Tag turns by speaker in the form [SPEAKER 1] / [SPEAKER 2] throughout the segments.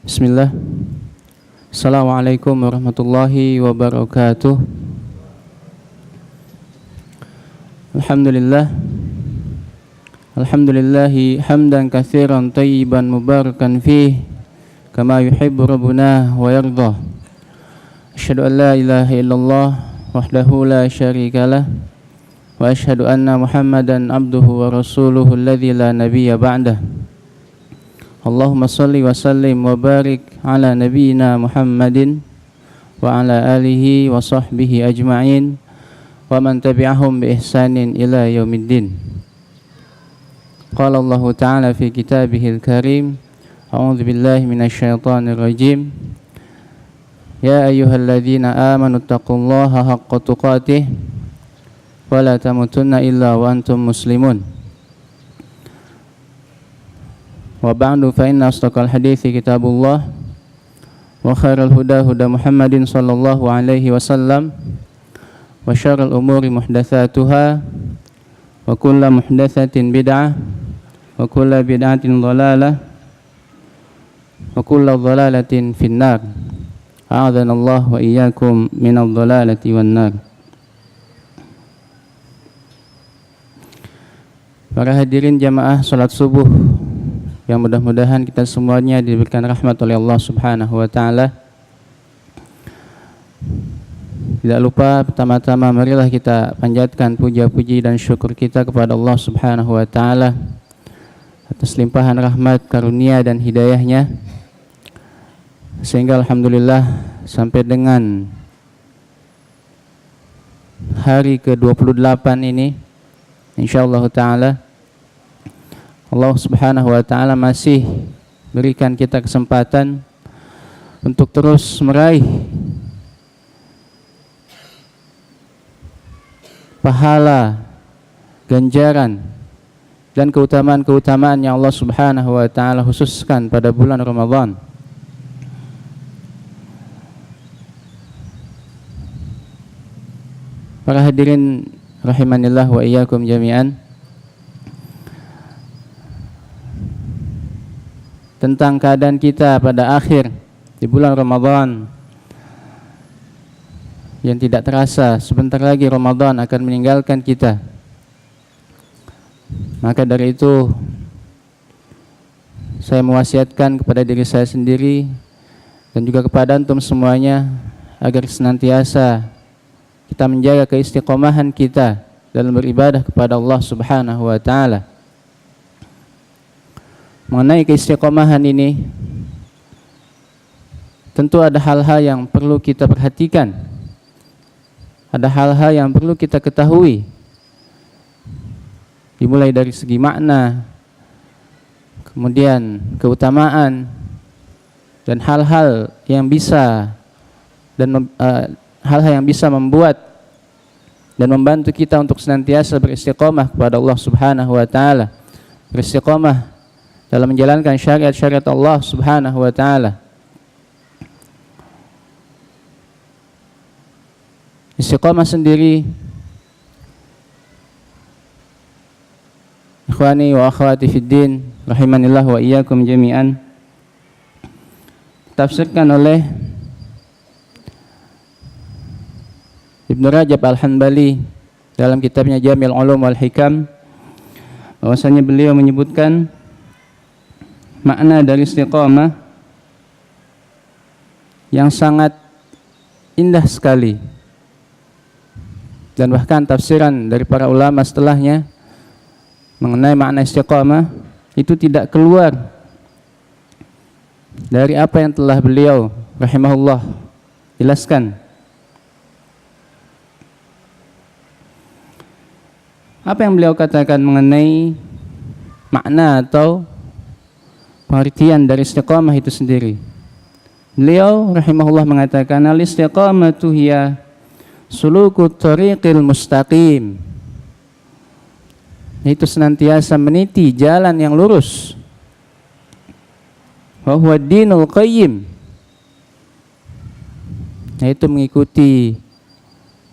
[SPEAKER 1] Bismillah. Assalamualaikum warahmatullahi wabarakatuh. Alhamdulillah. Alhamdulillahi hamdan katsiran tayyiban mubarakan fih kama yuhibbu rabbuna wa yardah. Asyhadu an la ilaha illallah wahdahu la syarikalah wa asyhadu anna Muhammadan abduhu wa rasuluhu alladzi la nabiyya ba'dah. Allahumma salli wa sallim wa barik ala nabiyyina Muhammadin wa ala alihi wa sahbihi ajma'in wa man tabi'ahum bi ihsanin ila yaumiddin. Qala Allah Ta'ala fi kitabihil karim, a'udzu billahi minasy syaithanir rajim. Ya ayyuhalladzina amanu taqullaha haqqa tuqatih wa la tamutunna illa wa antum muslimun. Wa ba'du fa inna asdaqal hadithi kitabullah wa khairal huda huda Muhammadin sallallahu alaihi wasallam wa syarrul umuri muhdatsatuha wa kullu muhdatsatin bid'ah wa kullu bid'atin dhalalah wa kullu dhalalatin finnar. A'adhanallahu wa iyyakum minadh dhalalati wan nar. Para hadirin jamaah salat subuh yang mudah-mudahan kita semuanya diberikan rahmat oleh Allah Subhanahu wa Ta'ala. Tidak lupa pertama-tama marilah kita panjatkan puja-puji dan syukur kita kepada Allah Subhanahu wa Ta'ala atas limpahan rahmat, karunia dan hidayahnya, sehingga alhamdulillah sampai dengan hari ke-28 ini insyaallah ta'ala Allah Subhanahu wa Ta'ala masih berikan kita kesempatan untuk terus meraih pahala, ganjaran dan keutamaan-keutamaan yang Allah Subhanahu wa Ta'ala khususkan pada bulan Ramadan. Para hadirin rahimanillah wa iyyakum jami'an, tentang keadaan kita pada akhir di bulan Ramadan yang tidak terasa sebentar lagi Ramadan akan meninggalkan kita. Maka dari itu saya mewasiatkan kepada diri saya sendiri dan juga kepada antum semuanya agar senantiasa kita menjaga keistiqomahan kita dalam beribadah kepada Allah Subhanahu wa Ta'ala. Mengenai keistiqomahan ini, tentu ada hal-hal yang perlu kita perhatikan, ada hal-hal yang perlu kita ketahui, dimulai dari segi makna, kemudian keutamaan, dan hal-hal yang bisa membuat dan membantu kita untuk senantiasa beristiqomah kepada Allah Subhanahu wa Ta'ala, beristiqomah dalam menjalankan syariat-syariat Allah Subhanahu wa Ta'ala. Istiqamah sendiri, ikhwani wa akhwati fiddin rahimanillah wa iyyakum jami'an, tafsirkan oleh Ibnu Rajab Al-Hanbali dalam kitabnya Jami'ul Ulum wal Hikam, bahwasanya beliau menyebutkan makna dari istiqamah yang sangat indah sekali, dan bahkan tafsiran dari para ulama setelahnya mengenai makna istiqamah itu tidak keluar dari apa yang telah beliau rahimahullah jelaskan. Apa yang beliau katakan mengenai makna atau pengertian dari istiqamah itu sendiri? Beliau rahimahullah mengatakan, al-istiqamatu hiya suluku tariqil mustaqim, yaitu senantiasa meniti jalan yang lurus. Wa huwa dinul qayyim, yaitu mengikuti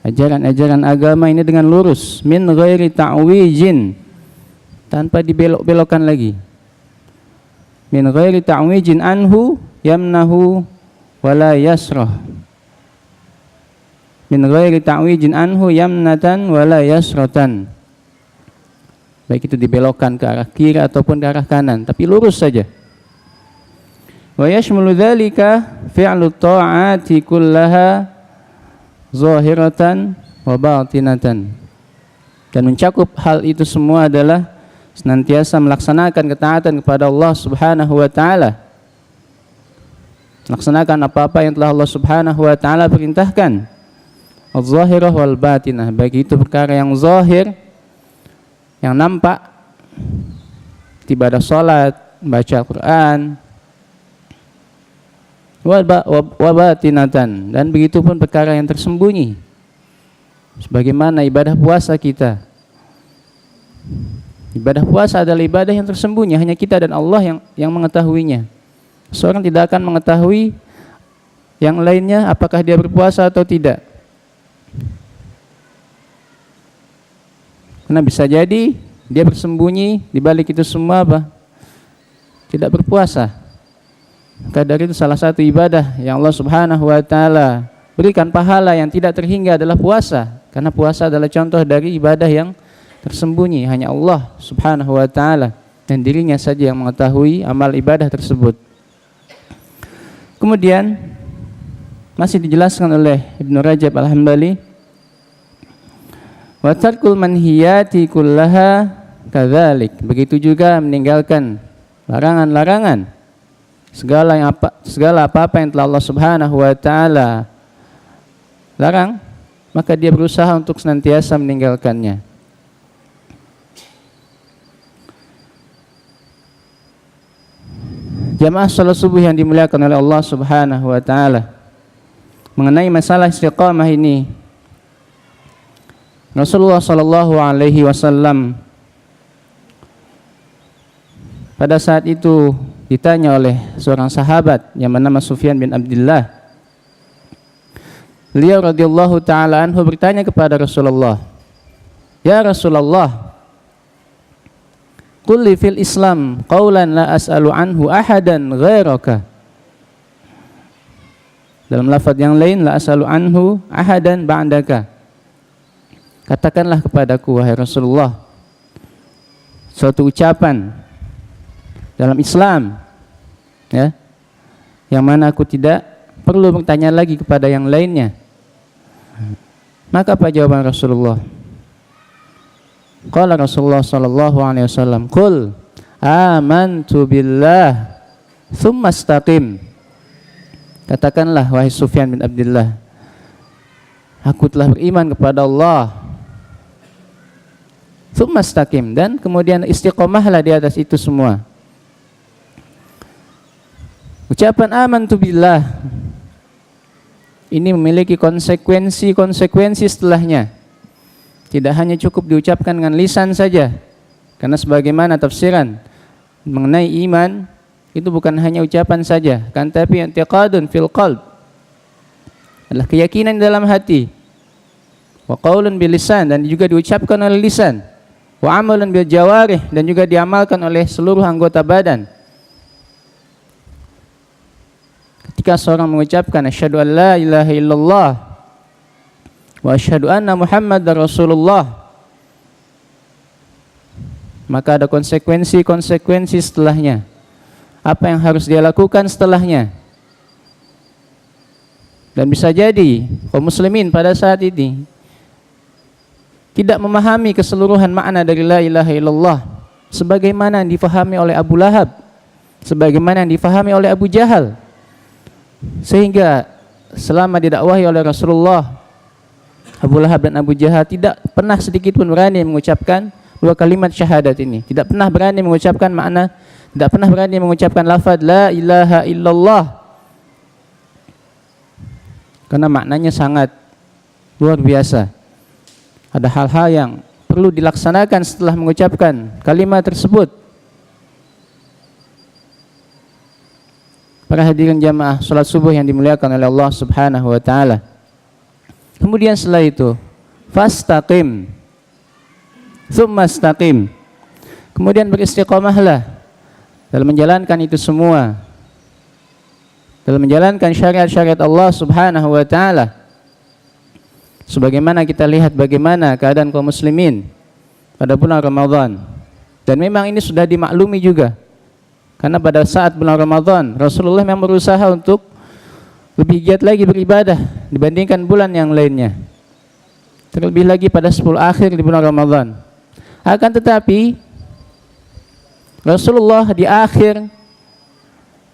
[SPEAKER 1] ajaran-ajaran agama ini dengan lurus, min ghairi ta'wijin, tanpa dibelok-belokkan lagi, min ghairi ta'wijin anhu, yamnahu wala yasrah. Min ghairi ta'wijin anhu yamnatan wala yasratan. Baik itu dibelokkan ke arah kiri ataupun ke arah kanan, tapi lurus saja. Wa yashmulu dzalika fi'lu ta'ati kullaha zahiratan wa batinatan. Dan mencakup hal itu semua adalah senantiasa melaksanakan ketaatan kepada Allah Subhanahu wa taala. Melaksanakan apa-apa yang telah Allah Subhanahu wa taala perintahkan. Az-zahirah wal batinah, baik itu perkara yang zahir, yang nampak, ibadah salat, baca Al-Quran, wa batinatan, dan begitu pun perkara yang tersembunyi, sebagaimana ibadah puasa kita. Ibadah puasa adalah ibadah yang tersembunyi, hanya kita dan Allah yang mengetahuinya. Seorang tidak akan mengetahui yang lainnya apakah dia berpuasa atau tidak. Karena bisa jadi dia bersembunyi di balik itu semua apa? Tidak berpuasa. Maka dari itu salah satu ibadah yang Allah Subhanahu wa taala berikan pahala yang tidak terhingga adalah puasa. Karena puasa adalah contoh dari ibadah yang tersembunyi, hanya Allah Subhanahu wa taala dan dirinya saja yang mengetahui amal ibadah tersebut. Kemudian masih dijelaskan oleh Ibnu Rajab Al-Hambali, wa tarkul manhiyati kullaha kadzalik, begitu juga meninggalkan larangan-larangan, segala apa-apa yang telah Allah Subhanahu wa taala larang, maka dia berusaha untuk senantiasa meninggalkannya. Jamaah salat subuh yang dimuliakan oleh Allah Subhanahu wa taala, mengenai masalah istiqamah ini, Rasulullah sallallahu alaihi wasallam pada saat itu ditanya oleh seorang sahabat yang bernama Sufyan bin Abdullah. Beliau radhiyallahu taala anhu bertanya kepada Rasulullah, "Ya Rasulullah, qul li fil Islam qaulan la as'alu anhu ahadan ghairaka." Dalam lafaz yang lain, la as'alu anhu ahadan ba'daka. Katakanlah kepadaku, wahai Rasulullah, suatu ucapan dalam Islam, ya, yang mana aku tidak perlu bertanya lagi kepada yang lainnya. Maka apa jawaban Rasulullah? Qala Rasulullah sallallahu alaihi wasallam, "Qul amantu billah tsumma istaqim." Katakanlah, wahai Sufyan bin Abdullah, aku telah beriman kepada Allah, tsumma istaqim, dan kemudian istiqomahlah di atas itu semua. Ucapan amantu billah ini memiliki konsekuensi setelahnya. Tidak hanya cukup diucapkan dengan lisan saja, karena sebagaimana tafsiran mengenai iman itu bukan hanya ucapan saja, kan, tapi i'tiqadun fil qalb, adalah keyakinan dalam hati, wa qaulun bil lisan, dan juga diucapkan oleh lisan, wa amalun bil jawarih, dan juga diamalkan oleh seluruh anggota badan. Ketika seorang mengucapkan asyhadu an la ilaha illallah wa asyhadu anna Muhammadar Rasulullah, maka ada konsekuensi setelahnya. Apa yang harus dia lakukan setelahnya? Dan bisa jadi kaum muslimin pada saat ini tidak memahami keseluruhan makna dari la ilaha illallah sebagaimana yang difahami oleh Abu Lahab, sebagaimana yang difahami oleh Abu Jahal. Sehingga selama didakwahi oleh Rasulullah, Abu Lahab dan Abu Jahal tidak pernah sedikit pun berani mengucapkan dua kalimat syahadat ini. Tidak pernah berani mengucapkan makna, tidak pernah berani mengucapkan lafaz la ilaha illallah, karena maknanya sangat luar biasa. Ada hal-hal yang perlu dilaksanakan setelah mengucapkan kalimat tersebut. Para hadirin jamaah salat subuh yang dimuliakan oleh Allah Subhanahu wa taala. Kemudian setelah itu, fastaqim, tsumma istaqim. Kemudian beristiqomahlah dalam menjalankan itu semua. dalam menjalankan syariat-syariat Allah Subhanahu wa taala. Sebagaimana kita lihat bagaimana keadaan kaum muslimin pada bulan Ramadan. Dan memang ini sudah dimaklumi juga. Karena pada saat bulan Ramadan, Rasulullah memang berusaha untuk lebih giat lagi beribadah dibandingkan bulan yang lainnya. Terlebih lagi pada 10 akhir di bulan Ramadan. Akan tetapi Rasulullah di akhir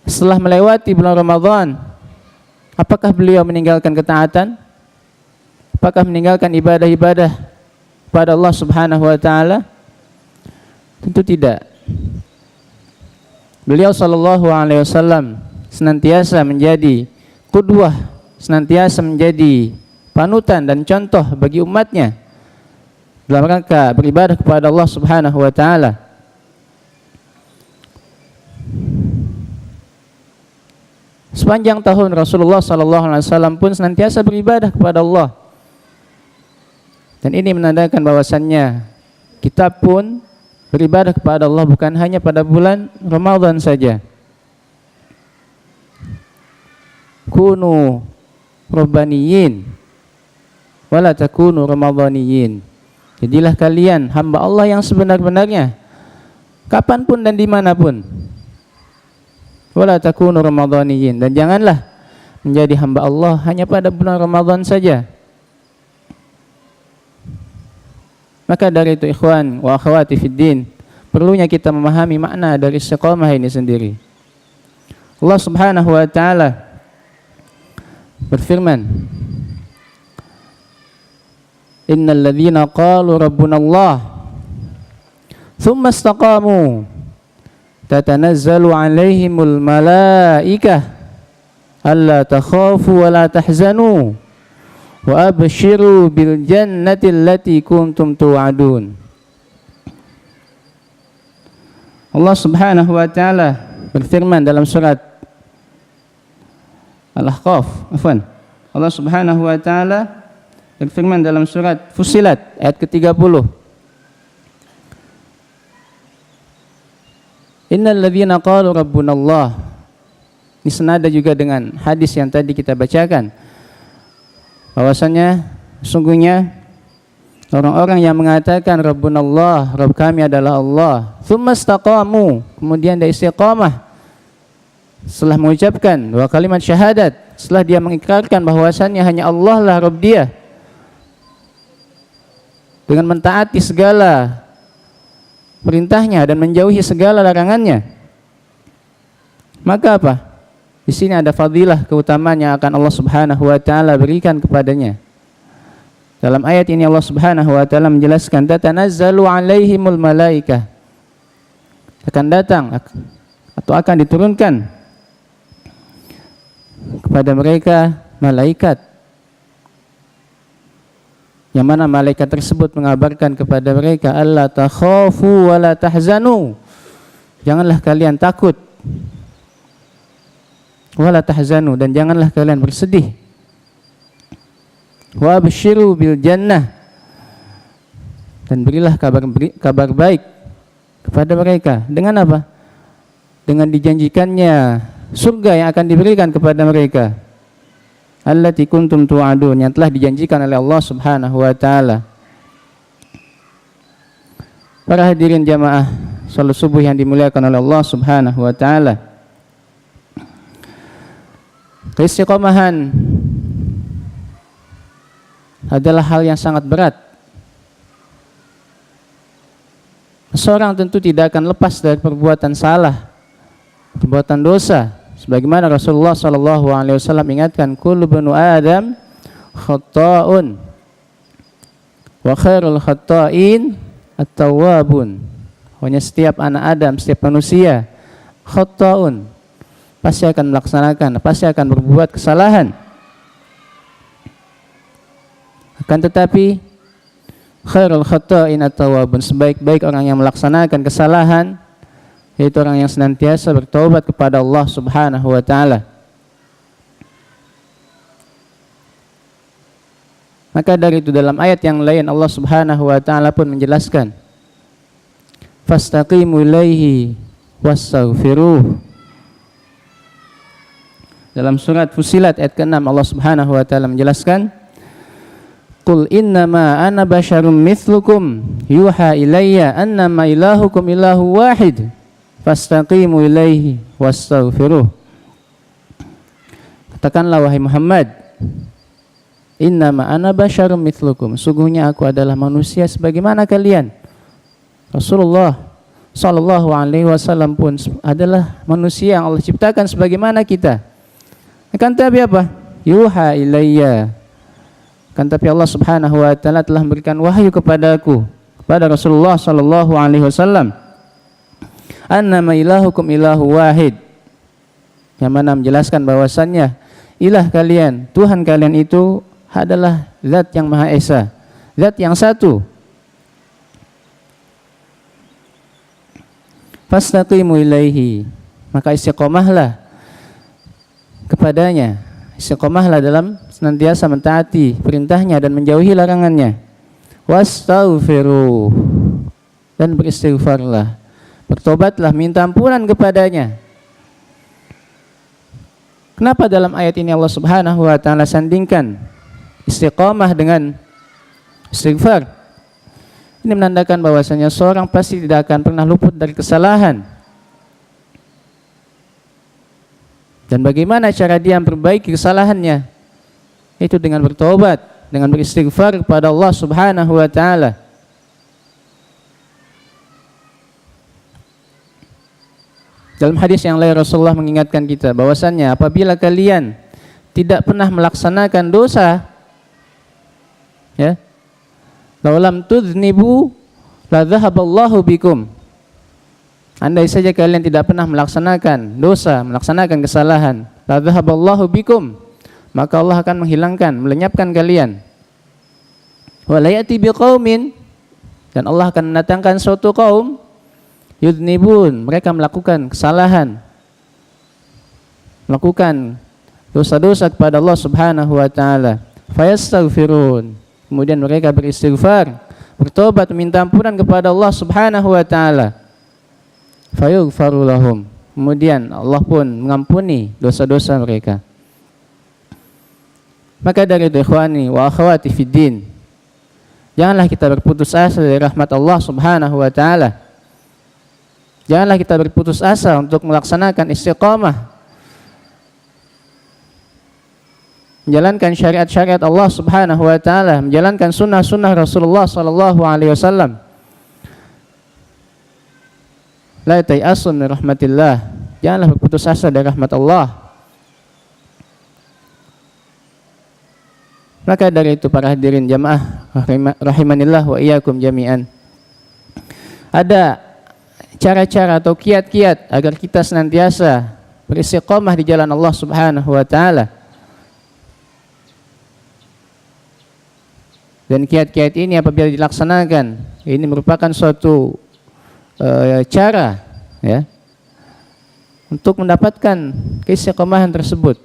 [SPEAKER 1] setelah melewati bulan Ramadan, apakah beliau meninggalkan ketaatan? Apakah meninggalkan ibadah-ibadah kepada Allah Subhanahu wa taala? Tentu tidak. Beliau sallallahu alaihi wasallam senantiasa menjadi qudwah, senantiasa menjadi panutan dan contoh bagi umatnya dalam rangka beribadah kepada Allah Subhanahu wa taala. Sepanjang tahun Rasulullah sallallahu alaihi wasallam pun senantiasa beribadah kepada Allah. Dan ini menandakan bahwasannya kita pun beribadah kepada Allah bukan hanya pada bulan Ramadan saja. Kunu rabbaniyin wala takunu ramadhaniyin. Jadilah kalian hamba Allah yang sebenar-benarnya kapanpun dan dimanapun. Wala takunu ramadhaniyin, dan janganlah menjadi hamba Allah hanya pada bulan Ramadan saja. Maka dari itu ikhwan wa akhwati fiddin, perlunya kita memahami makna dari istiqamah ini sendiri. Allah Subhanahu wa taala berfirman, innal ladzina qalu rabbuna Allah tsumma istaqamu tatanazzalu alaihimul malaikah alla takhafu wa la tahzanu wa abshiru bil jannati allati kuntum tu'adun. Allah Subhanahu wa taala berfirman dalam surat Al-Ahqaf, Allah Subhanahu wa taala berfirman dalam surat Fussilat ayat ke-30. Innal ladzina qalu rabbuna Allah. Ini senada juga dengan hadis yang tadi kita bacakan. Bahwasanya sungguhnya orang-orang yang mengatakan Rabbuna Allah, Rabb kami adalah Allah, tsumma istaqamu, kemudian dia istiqamah setelah mengucapkan dua kalimat syahadat, setelah dia mengikrarkan bahwasannya hanya Allah lah Rabb dia, dengan mentaati segala perintahnya dan menjauhi segala larangannya, maka apa? Di sini ada fadilah, keutamaan yang akan Allah Subhanahu wa taala berikan kepadanya. Dalam ayat ini Allah Subhanahu wa taala menjelaskan tatanazzalu alaihimul malaikah. Akan datang atau akan diturunkan kepada mereka malaikat, yang mana malaikat tersebut mengabarkan kepada mereka alla takhafu wa la tahzanu. Janganlah kalian takut, wala tahzanu, dan janganlah kalian bersedih. Wa abshiru bil jannah, dan berilah kabar baik kepada mereka. Dengan apa? Dengan dijanjikannya surga yang akan diberikan kepada mereka. Allati kuntum tu'adun, yang telah dijanjikan oleh Allah Subhanahu wa taala. Para hadirin jamaah salat subuh yang dimuliakan oleh Allah Subhanahu wa taala. Keistiqomahan adalah hal yang sangat berat. Seorang tentu tidak akan lepas dari perbuatan salah, perbuatan dosa. Sebagaimana Rasulullah SAW ingatkan, kullu banu Adam khata'un wa khairul khata'in at-tawwabun. Hanya setiap anak Adam, setiap manusia khata'un, pasti akan melaksanakan, pasti akan berbuat kesalahan. Akan tetapi khairul khata'in at-tawwabun, sebaik-baik orang yang melaksanakan kesalahan yaitu orang yang senantiasa bertaubat kepada Allah Subhanahu wa taala. Maka dari itu dalam ayat yang lain Allah Subhanahu wa taala pun menjelaskan, fastaqimu ilaihi wastaghfiruh. dalam surat Fussilat ayat ke-6 Allah Subhanahu wa taala menjelaskan, Qul innama ana basyarum mithlukum yuha ilayya annama ilahukum ilahu wahid fastaqimu ilaihi wastaghfiruh. Katakanlah wahai Muhammad, innama ana basyarum mithlukum, sungguhnya aku adalah manusia sebagaimana kalian. Rasulullah sallallahu alaihi wasallam pun adalah manusia yang Allah ciptakan sebagaimana kita. Akan tapi apa? Yuha ilayya. Akan tapi Allah Subhanahu wa taala telah memberikan wahyu kepadaku, kepada Rasulullah sallallahu alaihi wasallam, annama ilahukum ilahu wahid. Yang mana menjelaskan bahwasannya ilah kalian, Tuhan kalian itu adalah zat yang Maha Esa, zat yang satu. Fastaqimu ilaihi, maka istiqomahlah kepadanya, istiqomahlah dalam senantiasa mentaati perintahnya dan menjauhi larangannya. Wastaghfiruh, dan beristighfarlah, bertobatlah, minta ampunan kepadanya. Kenapa dalam ayat ini Allah Subhanahu wa taala sandingkan istiqomah dengan istighfar? Ini menandakan bahwasanya seorang pasti tidak akan pernah luput dari kesalahan. Dan bagaimana cara dia memperbaiki kesalahannya? Itu dengan bertobat, dengan beristighfar kepada Allah Subhanahu wa taala. Dalam hadis yang lain Rasulullah mengingatkan kita bahwasannya apabila kalian tidak pernah melaksanakan dosa, ya, laulam tudhnibu la dhahaballahu bikum. Andai saja kalian tidak pernah melaksanakan dosa, melaksanakan kesalahan, la dhahaballahu bikum, maka Allah akan menghilangkan, melenyapkan kalian. Wa la ya'ti biqaumin, dan Allah akan mendatangkan suatu kaum yudhnibun, mereka melakukan kesalahan, melakukan dosa-dosa kepada Allah Subhanahu wa taala, fayastaghfirun, kemudian mereka beristighfar, bertobat, minta ampunan kepada Allah Subhanahu wa taala, fayaghfaru lahum, kemudian Allah pun mengampuni dosa-dosa mereka. Maka dari itu ikhwani wa akhwati fiddin, janganlah kita berputus asa dari rahmat Allah Subhanahu wa taala. Janganlah kita berputus asa untuk melaksanakan istiqamah, menjalankan syariat-syariat Allah Subhanahu wa taala, menjalankan sunnah-sunnah Rasulullah sallallahu alaihi wasallam. La ta'asun min rahmatillah, janganlah berputus asa dari rahmat Allah. Maka dari itu para hadirin jamaah rahimanillah wa iyyakum jami'an, ada cara-cara atau kiat-kiat agar kita senantiasa beristiqamah di jalan Allah Subhanahu wa taala. Dan kiat-kiat ini apabila dilaksanakan, ini merupakan suatu cara, ya, untuk mendapatkan keistiqomahan tersebut.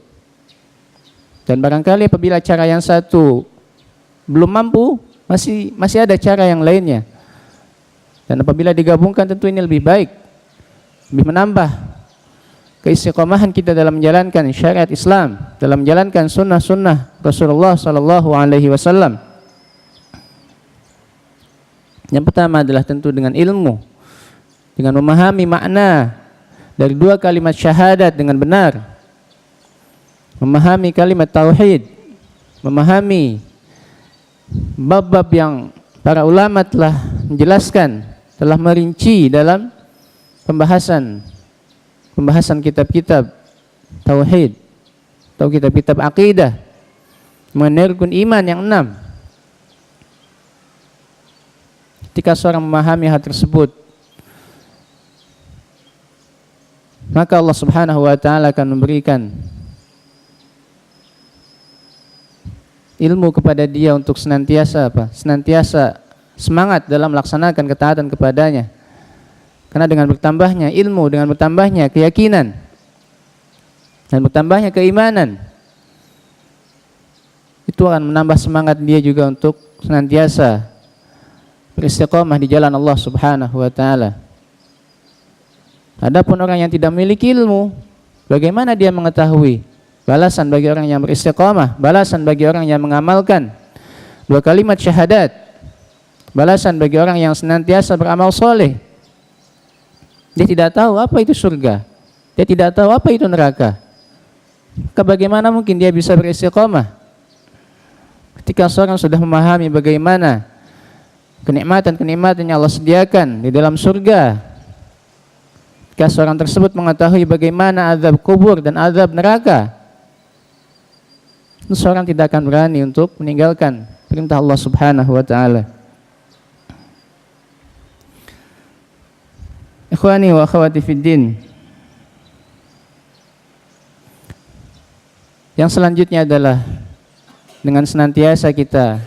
[SPEAKER 1] Dan barangkali apabila cara yang satu belum mampu, masih ada cara yang lainnya. Dan apabila digabungkan tentu ini lebih baik, lebih menambah keistiqomahan kita dalam menjalankan syariat Islam, dalam menjalankan sunnah-sunnah Rasulullah sallallahu alaihi wasallam. Yang pertama adalah tentu dengan ilmu, dengan memahami makna dari dua kalimat syahadat dengan benar, memahami kalimat tauhid, memahami bab-bab yang para ulama telah menjelaskan, telah merinci dalam pembahasan kitab-kitab tauhid atau kitab-kitab akidah mengenai rukun iman yang 6. Ketika seorang memahami hal tersebut, maka Allah Subhanahu wa taala akan memberikan ilmu kepada dia untuk senantiasa semangat dalam melaksanakan ketaatan kepadanya. Karena dengan bertambahnya ilmu, dengan bertambahnya keyakinan dan bertambahnya keimanan, itu akan menambah semangat dia juga untuk senantiasa beristiqamah di jalan Allah Subhanahu wa taala. Adapun orang yang tidak memiliki ilmu, bagaimana dia mengetahui balasan bagi orang yang beristiqamah, balasan bagi orang yang mengamalkan 2 kalimat syahadat, balasan bagi orang yang senantiasa beramal soleh. Dia tidak tahu apa itu surga, dia tidak tahu apa itu neraka. Bagaimana mungkin dia bisa beristiqamah ketika seorang sudah memahami bagaimana kenikmatan-kenikmatan yang Allah sediakan di dalam surga? Ketika seorang tersebut mengetahui bagaimana azab kubur dan azab neraka, seorang tidak akan berani untuk meninggalkan perintah Allah Subhanahu wa taala. Ikhwani wa akhwati fid din. Yang selanjutnya adalah dengan senantiasa kita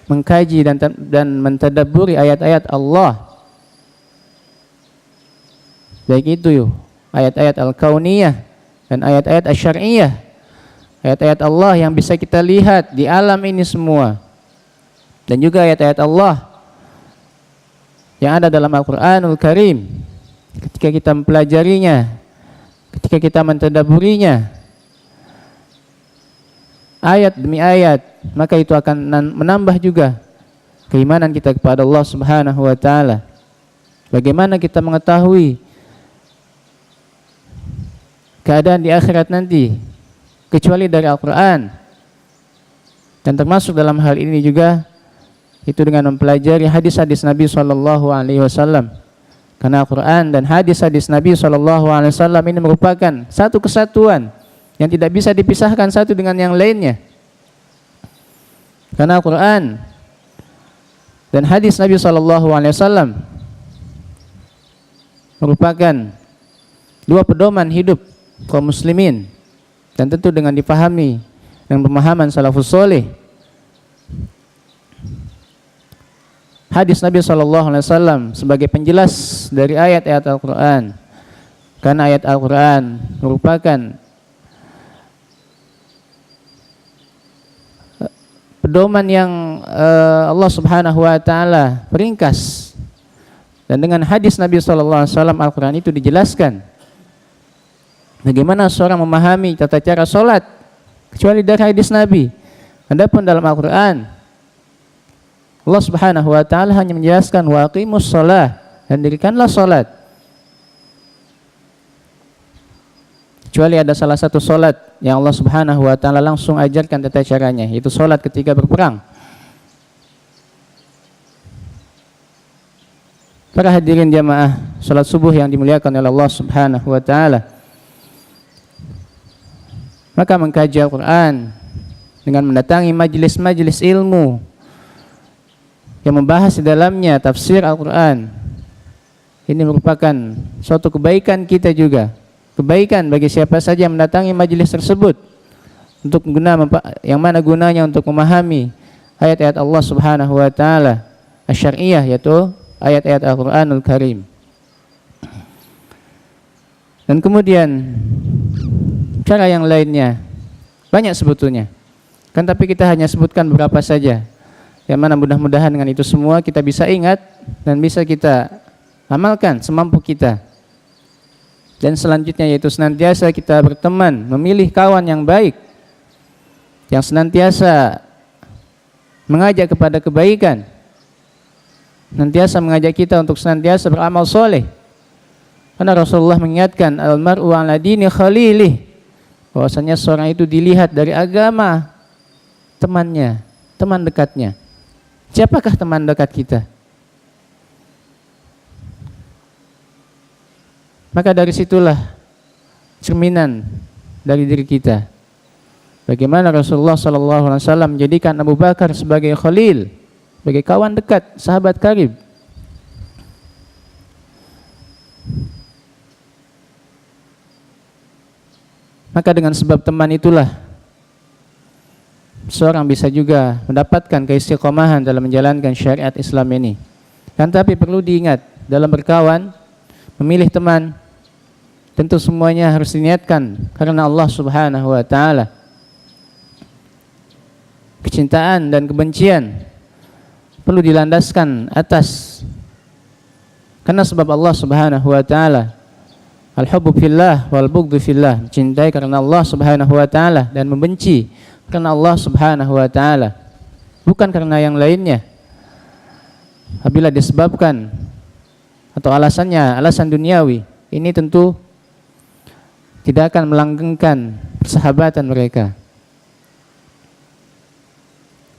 [SPEAKER 1] mengkaji dan mentadabburi ayat-ayat Allah. Baik itu ayat-ayat al-kauniyah dan ayat-ayat asy-syar'iyyah. Ayat-ayat Allah yang bisa kita lihat di alam ini semua. Dan juga ayat-ayat Allah yang ada dalam Al-Qur'anul Karim. Ketika kita mempelajarinya, ketika kita mentadabburinya, ayat demi ayat, maka itu akan menambah juga keimanan kita kepada Allah Subhanahu wa taala. Bagaimana kita mengetahui keadaan di akhirat nanti kecuali dari Al-Quran, dan termasuk dalam hal ini juga itu dengan mempelajari hadis-hadis Nabi SAW. Karena Al-Quran dan hadis-hadis Nabi SAW ini merupakan satu kesatuan yang tidak bisa dipisahkan satu dengan yang lainnya. Karena Al-Quran dan hadis Nabi SAW merupakan 2 pedoman hidup kaum muslimin, dan tentu dengan dipahami dengan pemahaman salafus soleh. Hadis Nabi SAW sebagai penjelas dari ayat-ayat Al-Quran, karena ayat Al-Quran merupakan pedoman yang Allah Subhanahu wa taala peringkas, dan dengan hadis Nabi SAW Al-Quran itu dijelaskan bagaimana seorang memahami tata cara sholat kecuali dari hadis Nabi. Adapun dalam Al-Quran, Allah Subhanahu wa taala hanya menjelaskan wa aqimus shalah, dan dirikanlah sholat. Kecuali ada salah satu sholat yang Allah Subhanahu wa taala langsung ajarkan tata caranya, yaitu sholat ketika berperang. Para hadirin jamaah sholat subuh yang dimuliakan oleh Allah Subhanahu wa taala, maka mengkaji Al-Quran dengan mendatangi majelis-majelis ilmu yang membahas di dalamnya tafsir Al-Quran, ini merupakan suatu kebaikan kita juga, kebaikan bagi siapa saja yang mendatangi majelis tersebut, untuk yang mana gunanya untuk memahami ayat-ayat Allah Subhanahu wa taala asy-syar'iyyah, yaitu ayat-ayat Al-Qur'anul Karim. Dan kemudian cara yang lainnya banyak sebetulnya, kan tapi kita hanya sebutkan beberapa saja, yang mana mudah-mudahan dengan itu semua kita bisa ingat dan bisa kita amalkan semampu kita. Dan selanjutnya yaitu senantiasa kita berteman, memilih kawan yang baik, yang senantiasa mengajak kepada kebaikan, senantiasa mengajak kita untuk senantiasa beramal soleh. Karena Rasulullah mengingatkan al-mar'u ala dini khalilih, bahwasanya seorang itu dilihat dari agama temannya, teman dekatnya. Siapakah teman dekat kita? Maka dari situlah cerminan dari diri kita. Bagaimana Rasulullah SAW menjadikan Abu Bakar sebagai khalil, sebagai kawan dekat, sahabat karib. Maka dengan sebab teman itulah seorang bisa juga mendapatkan keistiqomahan dalam menjalankan syariat Islam ini. Dan tapi perlu diingat, dalam berkawan, memilih teman, tentu semuanya harus diniatkan karena Allah Subhanahu wa taala. Kecintaan dan kebencian perlu dilandaskan atas, karena sebab Allah Subhanahu wa taala Al-hubbu fillah wal bughdhu fillah, mencintai karena Allah Subhanahu wa taala dan membenci karena Allah Subhanahu wa taala, bukan karena yang lainnya. Apabila disebabkan atau alasannya alasan duniawi, ini tentu tidak akan melanggengkan persahabatan mereka.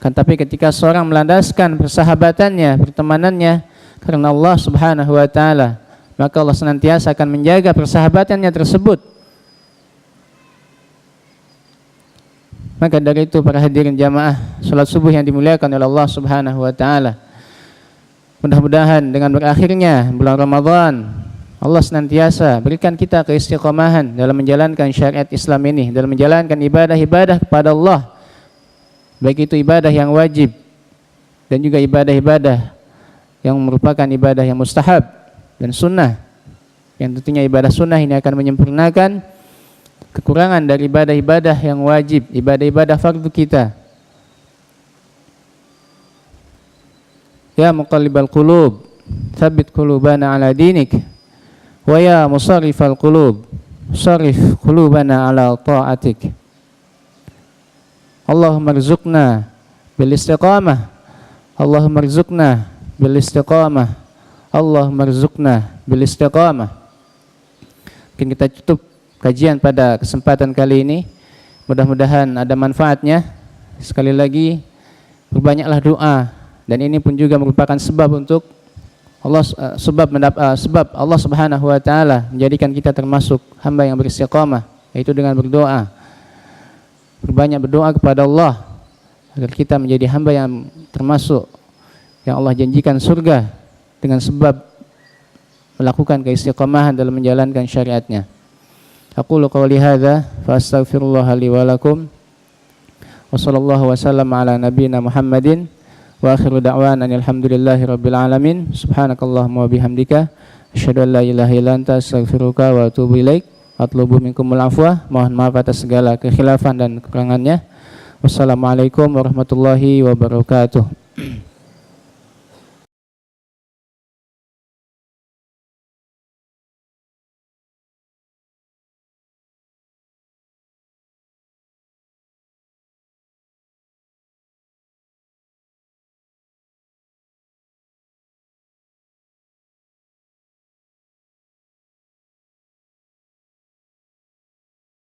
[SPEAKER 1] Kan tapi ketika seorang melandaskan persahabatannya, pertemanannya karena Allah Subhanahu wa taala, maka Allah senantiasa akan menjaga persahabatannya tersebut. Maka dari itu para hadirin jamaah salat subuh yang dimuliakan oleh Allah Subhanahu wa taala, mudah-mudahan dengan berakhirnya bulan Ramadan, Allah senantiasa berikan kita keistiqomahan dalam menjalankan syariat Islam ini, dalam menjalankan ibadah-ibadah kepada Allah, baik itu ibadah yang wajib dan juga ibadah-ibadah yang merupakan ibadah yang mustahab dan sunnah, yang tentunya ibadah sunnah ini akan menyempurnakan kekurangan dari ibadah-ibadah yang wajib, ibadah-ibadah fardu kita. Ya muqallibal qulub, tsabbit qulubana ala dinik, wa ya musarrifal qulub, sarrif qulubana ala ta'atik. Allahumma rzuqna bil istiqamah, Allahumma rzuqna bil istiqamah, Allahumma rzuqna bil istiqamah. Mungkin kita tutup kajian pada kesempatan kali ini, mudah-mudahan ada manfaatnya. Sekali lagi berbanyaklah doa, dan ini pun juga merupakan sebab untuk Allah, sebab Allah Subhanahu wa taala menjadikan kita termasuk hamba yang beristiqamah, yaitu dengan berdoa. Berbanyak berdoa kepada Allah agar kita menjadi hamba yang termasuk yang Allah janjikan surga dengan sebab melakukan keistiqamahan dalam menjalankan syariatnya. Aqulu qawli hadza fa astaghfirullah li wa lakum wa sallallahu wa sallama ala nabiyyina Muhammadin wa akhiru da'wana alhamdulillahi rabbil alamin. Subhanakallahumma wa bihamdika asyhadu an la ilaha illa anta astaghfiruka wa atubu ilaik. Atlubu minkumul afwa, mohon maaf atas segala kekhilafan dan kekurangannya. Wassalamualaikum warahmatullahi wabarakatuh.